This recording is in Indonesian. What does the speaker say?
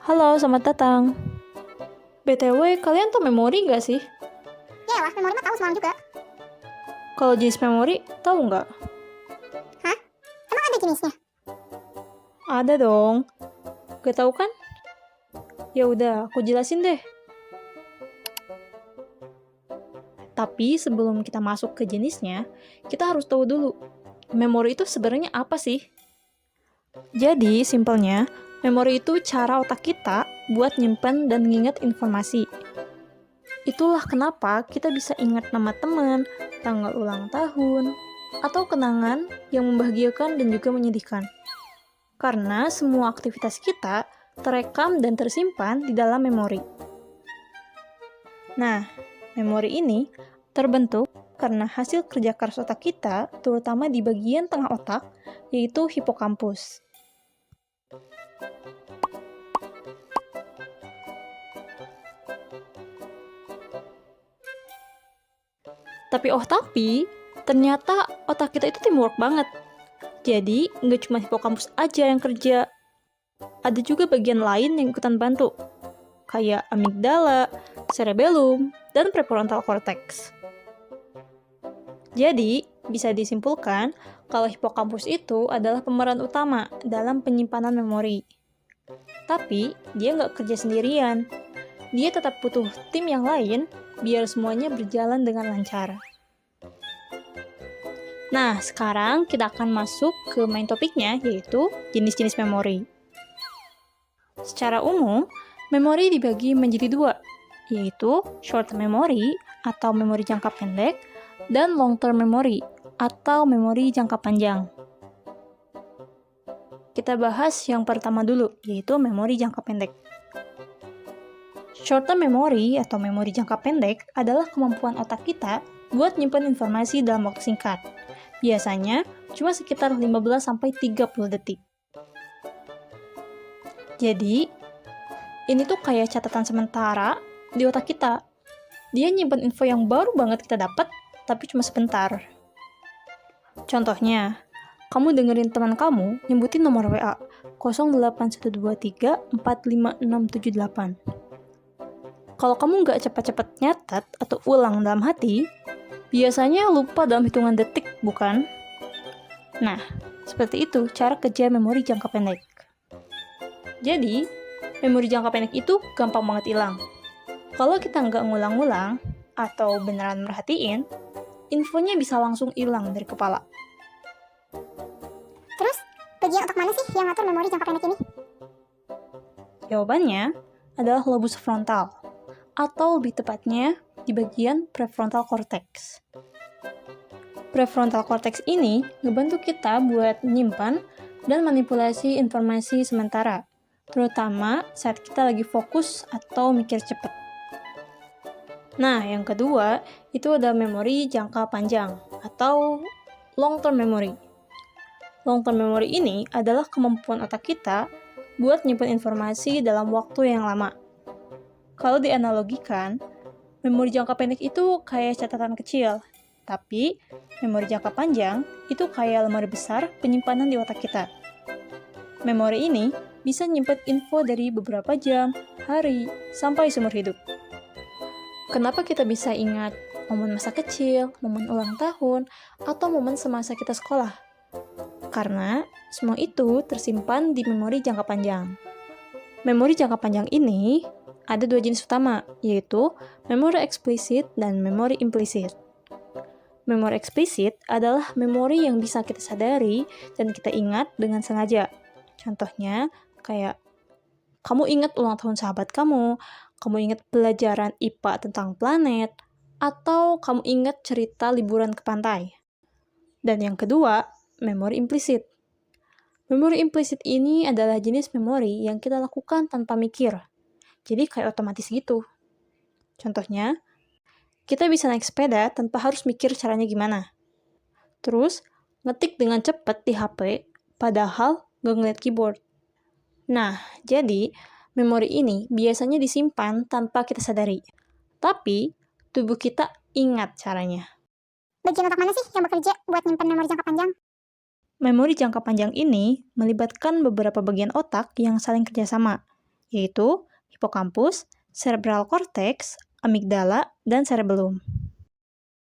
Halo, selamat datang. BTW, kalian tahu memori nggak sih? Ya lah, memori mah tahu semalam juga. Kalau jenis memori, tahu nggak? Hah? Emang ada jenisnya? Ada dong. Gak tahu kan? Ya udah, aku jelasin deh. Tapi sebelum kita masuk ke jenisnya, kita harus tahu dulu, memori itu sebenarnya apa sih? Jadi, simpelnya, memori itu cara otak kita buat nyimpen dan nginget informasi. Itulah kenapa kita bisa ingat nama teman, tanggal ulang tahun, atau kenangan yang membahagiakan dan juga menyedihkan. Karena semua aktivitas kita terekam dan tersimpan di dalam memori. Nah, memori ini terbentuk karena hasil kerja keras otak kita, terutama di bagian tengah otak, yaitu hipokampus. Tapi, ternyata otak kita itu teamwork banget. Jadi, nggak cuma hipokampus aja yang kerja. Ada juga bagian lain yang ikutan bantu, kayak amigdala, cerebellum, dan prefrontal cortex. Jadi, bisa disimpulkan kalau hipokampus itu adalah pemeran utama dalam penyimpanan memori. Tapi, dia nggak kerja sendirian. Dia tetap butuh tim yang lain biar semuanya berjalan dengan lancar. Nah, sekarang kita akan masuk ke main topiknya, yaitu jenis-jenis memori. Secara umum, memori dibagi menjadi dua, yaitu short-term memory atau memori jangka pendek, dan long-term memory atau memori jangka panjang. Kita bahas yang pertama dulu, yaitu memori jangka pendek. Short-term memory atau memori jangka pendek adalah kemampuan otak kita buat nyimpen informasi dalam waktu singkat. Biasanya cuma sekitar 15-30 detik. Jadi, ini tuh kayak catatan sementara di otak kita. Dia nyimpen info yang baru banget kita dapat, tapi cuma sebentar. Contohnya, kamu dengerin teman kamu nyebutin nomor WA 08123456678. Kalau kamu nggak cepat-cepat nyatat atau ulang dalam hati, biasanya lupa dalam hitungan detik, bukan? Nah, seperti itu cara kerja memori jangka pendek. Jadi, memori jangka pendek itu gampang banget hilang. Kalau kita nggak ngulang-ngulang atau beneran merhatiin, infonya bisa langsung hilang dari kepala. Terus, bagian otak mana sih yang ngatur memori jangka pendek ini? Jawabannya adalah lobus frontal, atau lebih tepatnya di bagian prefrontal cortex. Prefrontal cortex ini ngebantu kita buat menyimpan dan manipulasi informasi sementara, terutama saat kita lagi fokus atau mikir cepat. Nah, yang kedua, itu ada memori jangka panjang atau long-term memory. Long-term memory ini adalah kemampuan otak kita buat nyimpan informasi dalam waktu yang lama. Kalau dianalogikan, memori jangka pendek itu kayak catatan kecil, tapi memori jangka panjang itu kayak lemari besar penyimpanan di otak kita. Memori ini bisa nyimpen info dari beberapa jam, hari, sampai seumur hidup. Kenapa kita bisa ingat momen masa kecil, momen ulang tahun, atau momen semasa kita sekolah? Karena semua itu tersimpan di memori jangka panjang. Memori jangka panjang ini ada dua jenis utama, yaitu memori eksplisit dan memori implisit. Memori eksplisit adalah memori yang bisa kita sadari dan kita ingat dengan sengaja. Contohnya, kayak kamu ingat ulang tahun sahabat kamu ingat pelajaran IPA tentang planet, atau kamu ingat cerita liburan ke pantai. Dan yang kedua, memori implisit. Memori implisit ini adalah jenis memori yang kita lakukan tanpa mikir. Jadi kayak otomatis gitu. Contohnya, kita bisa naik sepeda tanpa harus mikir caranya gimana. Terus, ngetik dengan cepat di HP, padahal nggak ngeliat keyboard. Nah, jadi, memori ini biasanya disimpan tanpa kita sadari. Tapi, tubuh kita ingat caranya. Bagian otak mana sih yang bekerja buat nyimpen memori jangka panjang? Memori jangka panjang ini melibatkan beberapa bagian otak yang saling kerjasama. yaitu hipokampus, cerebral cortex, amigdala, dan cerebellum.